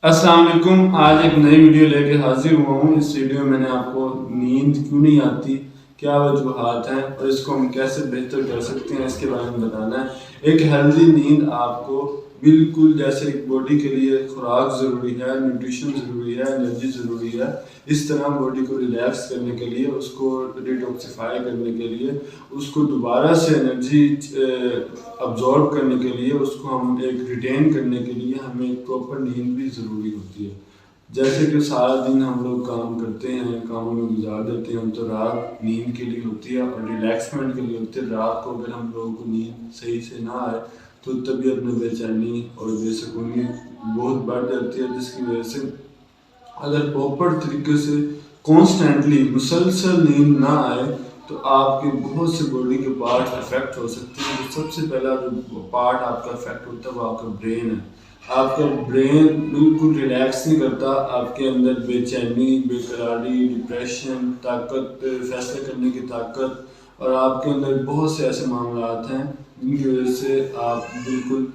السلام علیکم. آج ایک نئی ویڈیو لے کے حاضر ہوا ہوں. اس ویڈیو میں نے آپ کو نیند کیوں نہیں آتی، کیا وجوہات ہیں اور اس کو ہم کیسے بہتر کر سکتے ہیں، اس کے بارے میں بتانا ہے. ایک ہیلدی نیند آپ کو بالکل جیسے ایک باڈی کے لیے خوراک ضروری ہے، نیوٹریشن ضروری ہے، انرجی ضروری ہے، اس طرح باڈی کو ریلیکس کرنے کے لیے، اس کو ڈیٹاکسیفائی کرنے کے لیے، اس کو دوبارہ سے انرجی ابزارب کرنے کے لیے، اس کو ہم ایک ریٹین کرنے کے لیے ہمیں ایک پراپر نیند بھی ضروری ہوتی ہے. جیسے کہ سارا دن ہم لوگ کام کرتے ہیں، کاموں میں گزار دیتے ہیں، تو رات نیند کے لیے ہوتی ہے اور ریلیکسمنٹ کے لیے ہوتی ہے. رات کو اگر ہم لوگوں کو نیند صحیح سے نہ آئے تو طبیعت میں بے چینی اور بے سکونی بہت بڑھ جاتی ہے، جس کی وجہ سے اگر پراپر طریقے سے کانسٹینٹلی مسلسل نیند نہ آئے تو آپ کے بہت سے باڈی کے پارٹ افیکٹ ہو سکتے ہیں. سب سے پہلا جو پارٹ آپ کا افیکٹ ہوتا ہے وہ آپ کا برین ہے. آپ کا برین بالکل ریلیکس نہیں کرتا، آپ کے اندر بے چینی، بے قراری، ڈپریشن، طاقت، فیصلے کرنے کی طاقت، اور آپ کے اندر بہت سے ایسے معاملات ہیں جن کی وجہ سے آپ بالکل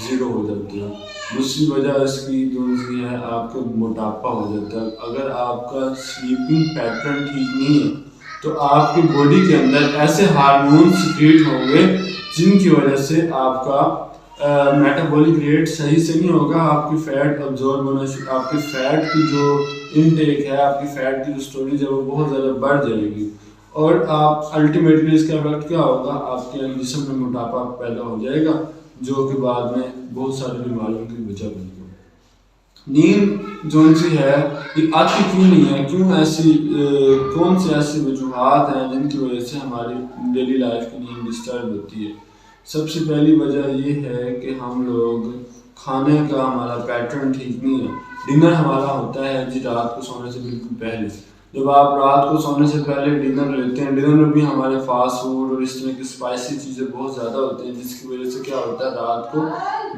زیرو ہو جاتے ہیں. دوسری وجہ اس کی دوسری ہے آپ کا موٹاپا ہو جاتا ہے. اگر آپ کا سلیپنگ پیٹرن ٹھیک نہیں ہے تو آپ کی باڈی کے اندر ایسے ہارمون سیکریٹ ہوں گے جن کی وجہ سے آپ کا میٹابولک ریٹ صحیح سے نہیں ہوگا. آپ کی فیٹ ابزارب ہونا آپ کی فیٹ کی جو انٹیک ہے، آپ کی فیٹ کی جو اسٹوریج ہے وہ بہت زیادہ بڑھ جائے گی، اور آپ الٹیمیٹلی اس کا افیکٹ کیا ہوگا، آپ کے جسم میں موٹاپا پیدا ہو جائے گا جو کہ بعد میں بہت ساری بیماریوں کی وجہ بنے گی. نیند جو سی ہے یہ آتی کیوں نہیں ہے، کیوں ایسی کون سے ایسے وجوہات ہیں جن کی وجہ سے ہماری ڈیلی لائف کی نیند ڈسٹرب ہوتی ہے. سب سے پہلی وجہ یہ ہے کہ ہم لوگ کھانے کا ہمارا پیٹرن ٹھیک نہیں ہے. ڈنر ہمارا ہوتا ہے رات کو سونے سے بالکل پہلے. جب آپ رات کو سونے سے پہلے ڈنر لیتے ہیں، ڈنر میں بھی ہمارے فاسٹ فوڈ اور اس طرح کی اسپائسی چیزیں بہت زیادہ ہوتی ہیں، جس کی وجہ سے کیا ہوتا ہے رات کو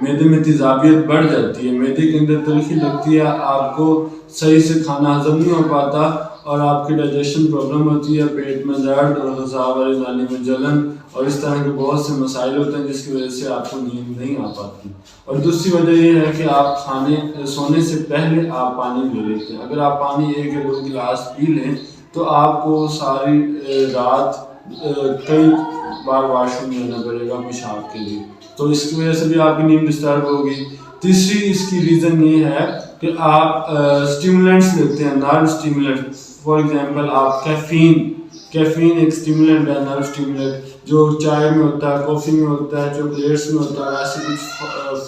معدے میں تیزابیت بڑھ جاتی ہے، معدے کے اندر تلخی لگتی ہے، آپ کو صحیح سے کھانا ہضم نہیں ہو پاتا اور آپ کی ڈائجیشن پرابلم ہوتی ہے، پیٹ میں درد اور غذا والی نالی میں جلن اور اس طرح کے بہت سے مسائل ہوتے ہیں جس کی وجہ سے آپ کو نیند نہیں آ پاتی. اور دوسری وجہ یہ ہے کہ آپ سونے سے پہلے آپ پانی لے لیتے ہیں. اگر آپ پانی 1 یا 2 گلاس پی لیں تو آپ کو ساری رات کئی بار واش روم جانا پڑے گا پیشاب کے لیے، تو اس کی وجہ سے بھی آپ کی نیند ڈسٹرب ہوگی. تیسری اس کی ریزن یہ ہے کہ آپ اسٹیمولنٹس لیتے ہیں، نرو اسٹیمولنٹ. فار ایگزامپل آپ کیفین ایک اسٹیمولنٹ ہے، نرو اسٹیمولنٹ، جو چائے میں ہوتا ہے، کافی میں ہوتا ہے، چاکلیٹس میں ہوتا ہے، ایسے کچھ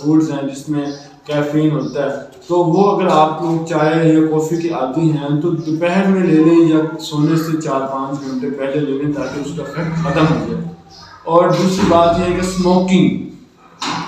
فوڈز ہیں جس میں کیفین ہوتا ہے. تو وہ اگر آپ لوگ چائے یا کافی کے عادی ہیں تو دوپہر میں لے لیں یا سونے سے 4-5 گھنٹے پہلے لے لیں تاکہ اس کا افیکٹ ختم ہو جائے. اور دوسری بات یہ ہے کہ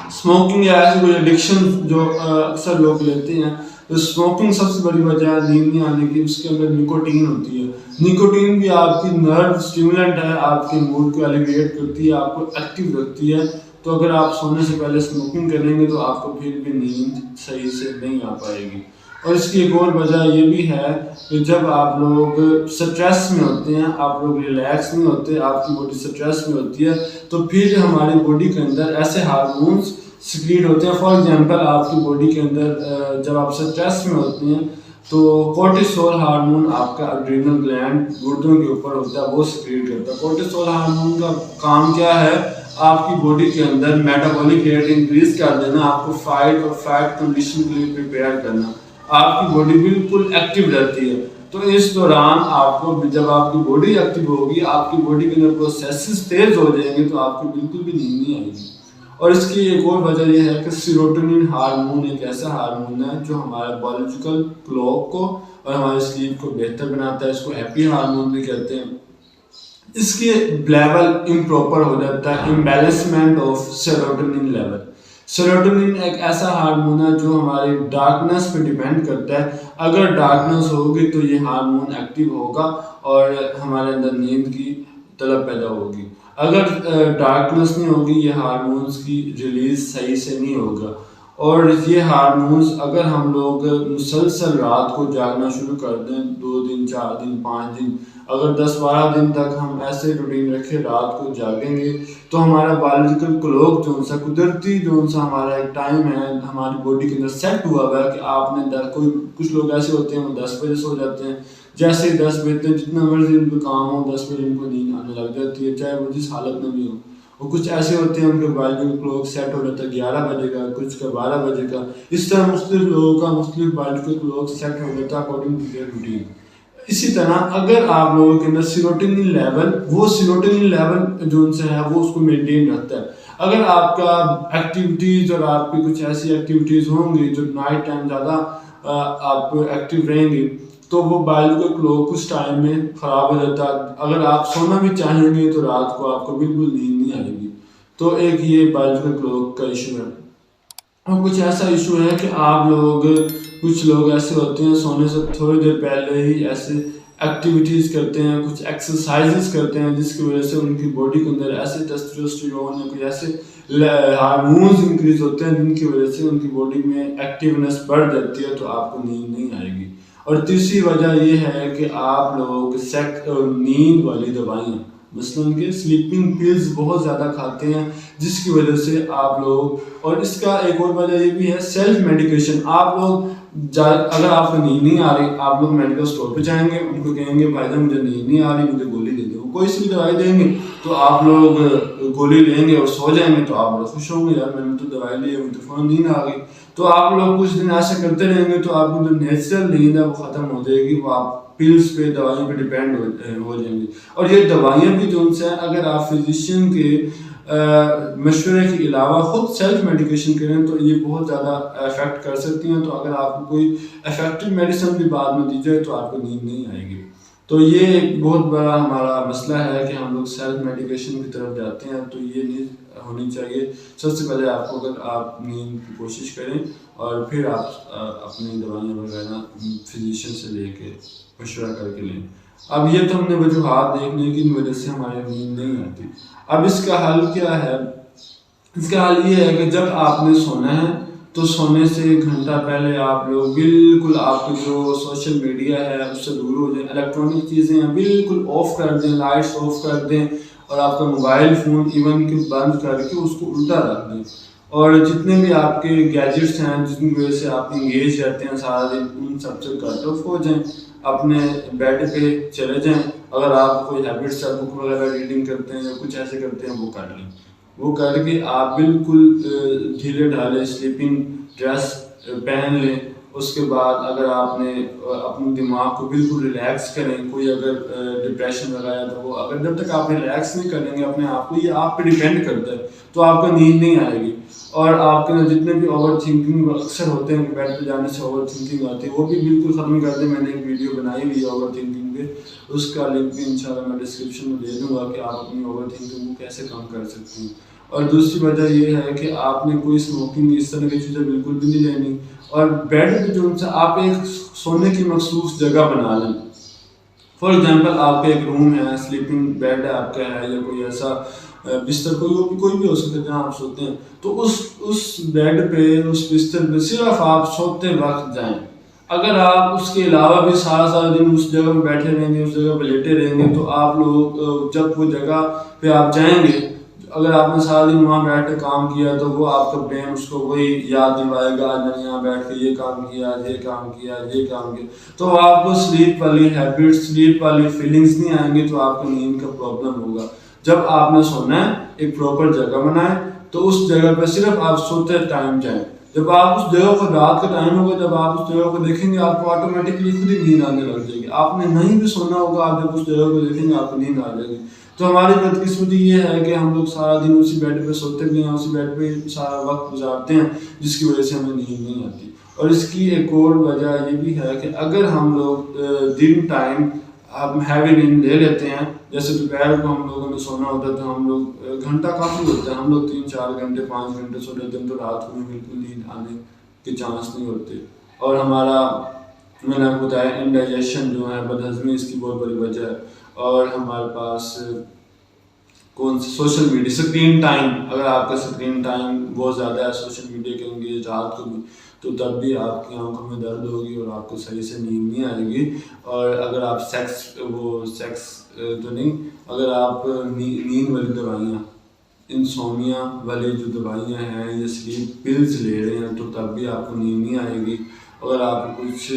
اسموکنگ یا ایسی کوئی ایڈکشن جو اکثر لوگ لیتے ہیں، تو اسموکنگ سب سے بڑی وجہ ہے نیند نہیں آنے کی. اس کے اندر نیکوٹین ہوتی ہے. نیکوٹین بھی آپ کی نرو اسٹیمولنٹ ہے، آپ کے موڈ کو ایلیویٹ کرتی ہے، آپ کو ایکٹیو رکھتی ہے. تو اگر آپ سونے سے پہلے اسموکنگ کریں گے تو آپ کو پھر بھی نیند صحیح سے نہیں آ پائے گی. اور اس کی ایک اور وجہ یہ بھی ہے کہ جب آپ لوگ سٹریس میں ہوتے ہیں، آپ لوگ ریلیکس نہیں ہوتے، آپ کی باڈی سٹریس میں ہوتی ہے، تو پھر ہماری باڈی کے اندر ایسے ہارمونس سیکریٹ ہوتے ہیں. فار ایگزامپل آپ کی باڈی کے اندر جب آپ سٹریس میں ہوتے ہیں تو کورٹیسول ہارمون آپ کا ایڈرینل گلینڈ گردوں کے اوپر ہوتا ہے، وہ سیکریٹ کرتا ہے. کورٹیسول ہارمون کا کام کیا ہے، آپ کی باڈی کے اندر میٹابولک ریٹ انکریز کر دینا، آپ کو فائٹ اور فائٹ کنڈیشن کے لیے پریپیئر کرنا. آپ کی باڈی بالکل ایکٹیو رہتی ہے. تو اس دوران آپ کو جب آپ کی باڈی ایکٹیو ہوگی، آپ کی باڈی کے اندر پروسیسز تیز ہو جائیں گے تو آپ کو بالکل بھی نیند نہیں آئے گی. اور اس کی ایک اور وجہ یہ ہے کہ سیروٹونین ہارمون ایک ایسا ہارمون ہے جو ہمارے بایولوجیکل کلاک کو اور ہمارے سلیپ کو بہتر بناتا ہے. اس کو ہیپی ہارمون بھی کہتے ہیں. اس کے لیول امپراپر ہو جاتا ہے، امبیلنسمنٹ آف سیروٹونین لیول. سیروٹونین ایک ایسا ہارمون ہے جو ہماری ڈارکنس پہ ڈیپینڈ کرتا ہے. اگر ڈارکنس ہوگی تو یہ ہارمون ایکٹیو ہوگا اور ہمارے اندر نیند کی طلب پیدا ہوگی. اگر ڈارکنس نہیں ہوگی، یہ ہارمونز کی ریلیز صحیح سے نہیں ہوگا. اور یہ ہارمونز اگر ہم لوگ مسلسل رات کو جاگنا شروع کر دیں 2 دن 4 دن 5 دن، اگر 10-12 دن تک ہم ایسے روٹین رکھے رات کو جاگیں گے تو ہمارا بایولوجیکل کلوک جو سا قدرتی جو سا ہمارا ایک ٹائم ہے ہماری باڈی کے اندر سیٹ ہوا ہوا ہے کہ آپ نے کچھ لوگ ایسے ہوتے ہیں وہ 10 بجے سو جاتے ہیں، جیسے ہی 10 بجے تک جتنا مرضی ان کو کام ہو 10 بجے ان کو نیند آنے لگ جاتی ہے، چاہے وہ جس حالت میں بھی ہو۔ اور کچھ ایسے ہوتے ہیں ان کے بایولوجیکل کلوک سیٹ ہو جاتا ہے 11 بجے کا، کچھ کا 12 بجے کا، اس طرح مختلف لوگوں کا مختلف بایولوجیکل کلوک سیٹ ہو جاتا ہے اکارڈنگ ٹو دیئر روٹین۔ اسی طرح اگر آپ لوگوں کے اندر سیروٹونن لیول، وہ سیروٹونن لیول جو ان سے ہے وہ اس کو مینٹین رکھتا ہے۔ اگر آپ کا ایکٹیویٹیز اور آپ کی کچھ ایسی ایکٹیویٹیز ہوں گی جو نائٹ ٹائم زیادہ آپ ایکٹیو رہیں گے تو وہ بایولوجیکل کلوک اس ٹائم میں خراب ہو جاتا ہے۔ اگر آپ سونا بھی چاہیں گے تو رات کو آپ کو بالکل نیند نہیں آئے گی۔ تو ایک یہ بایولوجیکل کلوک کا ایشو ہے۔ اور کچھ ایسا ایشو ہے کہ کچھ لوگ ایسے ہوتے ہیں سونے سے تھوڑی دیر پہلے ہی ایسے ایکٹیویٹیز کرتے ہیں، کچھ ایکسرسائزز کرتے ہیں جس کی وجہ سے ان کی باڈی کے اندر ایسے ٹیسٹوسٹیرون یا کوئی ایسے ہارمونز انکریز ہوتے ہیں جن کی وجہ سے ان کی باڈی میں ایکٹیونیس بڑھ جاتی ہے، تو آپ کو نیند نہیں آئے گی۔ اور تیسری وجہ یہ ہے کہ آپ لوگ نیند والی دوائیاں مثلاً کہ سلیپنگ پلز بہت زیادہ کھاتے ہیں جس کی وجہ سے آپ لوگ، اور اس کا ایک اور وجہ یہ بھی ہے سیلف میڈیکیشن۔ آپ لوگ اگر آپ کو نیند نہیں آ رہی، آپ لوگ میڈیکل اسٹور پہ جائیں گے، ان کو کہیں گے بھائی جان مجھے نیند نہیں آ رہی، مجھے گولی دے دو، کوئی سی بھی دوائی دیں گے تو آپ لوگ گولی لیں گے اور سو جائیں گے، تو آپ بڑے خوش ہوں گے یار میں نے تو دوائی لی ہے مجھے فوراً نیند آ گئی۔ تو آپ لوگ کچھ دن ایسے کرتے رہیں گے تو آپ کی جو نیچرل نیند ہے وہ ختم ہو جائے گی، وہ آپ پلس پہ دوائیوں پہ ڈیپینڈ ہو جائیں گے۔ اور یہ دوائیاں بھی جو ان سے اگر آپ فزیشین کے مشورے کے علاوہ خود سیلف میڈیکیشن کریں تو یہ بہت زیادہ افیکٹ کر سکتی ہیں۔ تو اگر آپ کو کوئی افیکٹو میڈیسن بھی بعد میں دی جائے تو آپ کو نیند نہیں آئے گی۔ تو یہ ایک بہت بڑا ہمارا مسئلہ ہے کہ ہم لوگ سیلف میڈیکیشن کی طرف جاتے ہیں، تو یہ نہیں ہونی چاہیے۔ سب سے پہلے آپ کو اگر آپ نیند کی کوشش کریں اور پھر آپ اپنی دوائیاں وغیرہ فزیشین سے لے کے مشورہ کر کے لیں۔ اب یہ تو ہم نے وجوہات دیکھنے کی وجہ سے ہماری نیند نہیں آتی۔ اب اس کا حل کیا ہے؟ اس کا حل یہ ہے کہ جب آپ نے سونا ہے تو سونے سے 1 گھنٹہ پہلے آپ لوگ بالکل آپ کی جو سوشل میڈیا ہے اس سے دور ہو جائیں، الیکٹرانک چیزیں ہیں بالکل آف کر دیں، لائٹس آف کر دیں، اور آپ کا موبائل فون ایون کہ بند کر کے اس کو الٹا رکھ دیں، اور جتنے بھی آپ کے گیجٹس ہیں جن کی وجہ سے آپ انگیج رہتے ہیں سارا دن ان سب سے کٹ آف ہو جائیں، اپنے بیڈ پہ چلے جائیں۔ اگر آپ کوئی ہیبٹس ہے بک وغیرہ ریڈنگ کرتے ہیں یا کچھ ایسے کرتے ہیں وہ کر لیں، وہ کر کے آپ بالکل ڈھیلے ڈھالے سلیپنگ ڈریس پہن لیں۔ اس کے بعد اگر آپ نے اپنے دماغ کو بالکل ریلیکس کریں، کوئی اگر ڈپریشن وغیرہ تو وہ اگر جب تک آپ ریلیکس نہیں کریں گے اپنے آپ کو، یہ آپ پہ ڈیپینڈ کرتا ہے، تو آپ کو نیند نہیں آئے گی۔ اور آپ کے جتنے بھی اوور تھنکنگ اکثر ہوتے ہیں کہ بیڈ پہ جانے سے اوور تھنکنگ آتی ہے وہ بھی بالکل ختم کر دیں۔ میں نے ایک ویڈیو بنائی ہوئی ہے اوور تھنکنگ پہ، اس کا لنک بھی انشاءاللہ میں ڈسکرپشن میں دے دوں گا کہ آپ اپنی اوور تھنکنگ کو کیسے کم کر سکتے ہیں۔ اور دوسری وجہ یہ ہے کہ آپ نے کوئی اسموکنگ اس طرح کی چیزیں بالکل بھی نہیں لینی، اور بیڈ پہ جو سے آپ ایک سونے کی مخصوص جگہ بنا لیں۔ فار ایگزامپل آپ کا ایک روم ہے، سلیپنگ بیڈ ہے آپ کا ہے، یا کوئی ایسا بستر کوئی بھی ہو سکتا ہے جہاں آپ سوتے ہیں، تو اس بیڈ پہ اس بستر پہ صرف آپ سوتے وقت جائیں۔ اگر آپ اس کے علاوہ بھی سارا دن اس جگہ پہ بیٹھے رہیں گے، اس جگہ پہ لیٹے رہیں گے، تو آپ لوگ جب وہ جگہ پہ آپ جائیں گے، اگر آپ نے سارا دن وہاں بیٹھ کے کام کیا تو وہ آپ کا برین اس کو وہی یاد دلوائے گا، آج میں نے یہاں بیٹھ کے یہ کام کیا، یہ کام کیا، یہ کام کیا، تو آپ کو سلیپ والی ہیبٹ، سلیپ والی فیلنگز نہیں آئیں گی، تو آپ کو نیند کا پرابلم ہوگا۔ جب آپ نے سونا ہے ایک پراپر جگہ بنائیں، تو اس جگہ پہ صرف آپ سوتے ٹائم جائیں۔ جب آپ اس جگہ کو رات کا ٹائم ہوگا، جب آپ اس جگہ کو دیکھیں گے آپ کو آٹومیٹکلی خود ہی نیند آنے لگ جائے گی۔ آپ نے نہیں بھی سونا ہوگا، آپ جب اس جگہ کو دیکھیں گے آپ کو نیند آ جائے گی۔ تو ہماری بدقسمتی یہ ہے کہ ہم لوگ سارا دن اسی بیڈ پہ سوتے بھی ہیں، اسی بیڈ پہ سارا وقت گزارتے ہیں، جس کی وجہ سے ہمیں نیند نہیں آتی۔ اور اس کی ایک اور وجہ یہ بھی ہے کہ اگر ہم لوگ دن ٹائم ہم ہیوی نیند لے لیتے ہیں، جیسے دوپہر کو ہم لوگوں نے سونا ہوتا ہے تو ہم لوگ گھنٹہ کافی ہوتا ہے، ہم لوگ 3-4 گھنٹے 5 گھنٹے سو لیتے ہیں، تو رات کو بالکل نیند آنے کے چانس نہیں ہوتے۔ اور ہمارا میں نے آپ کو بتایا انڈائجیشن جو ہے، بدہضمی، اس کی بہت بڑی وجہ ہے۔ اور ہمارے پاس کون سے سوشل میڈیا اسکرین ٹائم، اگر آپ کا اسکرین ٹائم بہت زیادہ ہے سوشل میڈیا کے انگیج رات کو بھی، تو تب بھی آپ کی آنکھوں میں درد ہوگی اور آپ کو صحیح سے نیند نہیں آئے گی. اور اگر آپ سیکس تو نہیں، اگر آپ نیند والی دوائیاں، انسومیا والی جو دوائیاں ہیں یا سلیپ پلز لے رہے ہیں تو تب بھی آپ کو نیند نہیں آئے گی. اگر آپ کچھ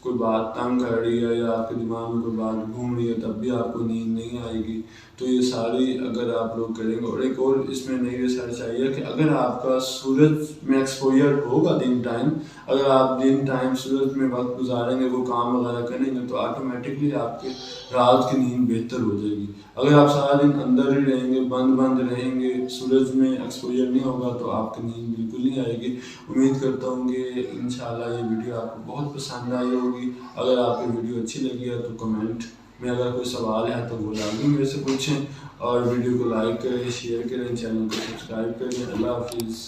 کوئی بات تنگ کر رہی ہے یا آپ کے دماغ میں کوئی بات گھوم رہی ہے تب بھی آپ کو نیند نہیں آئے گی. تو یہ ساری اگر آپ لوگ کریں گے. اور ایک اور اس میں نئی ریسرچ آئی ہے کہ اگر آپ کا سورج میں ایکسپوجر ہوگا دن ٹائم، اگر آپ دن ٹائم سورج میں وقت گزاریں گے، وہ کام وغیرہ کریں گے، تو آٹومیٹکلی آپ کے رات کی نیند بہتر ہو جائے گی. اگر آپ سارا دن اندر ہی رہیں گے، بند رہیں گے، سورج میں ایکسپوجر نہیں ہوگا، تو آپ کی نیند بالکل نہیں آئے گی. امید کرتا ہوں کہ انشاءاللہ یہ ویڈیو آپ کو بہت پسند آئی ہوگی. اگر آپ کی ویڈیو اچھی لگی ہے تو کمنٹ میں اگر کوئی سوال ہے تو وہ لازمی میرے سے پوچھیں، اور ویڈیو کو لائک کریں، شیئر کریں، چینل کو سبسکرائب کریں. اللہ حافظ.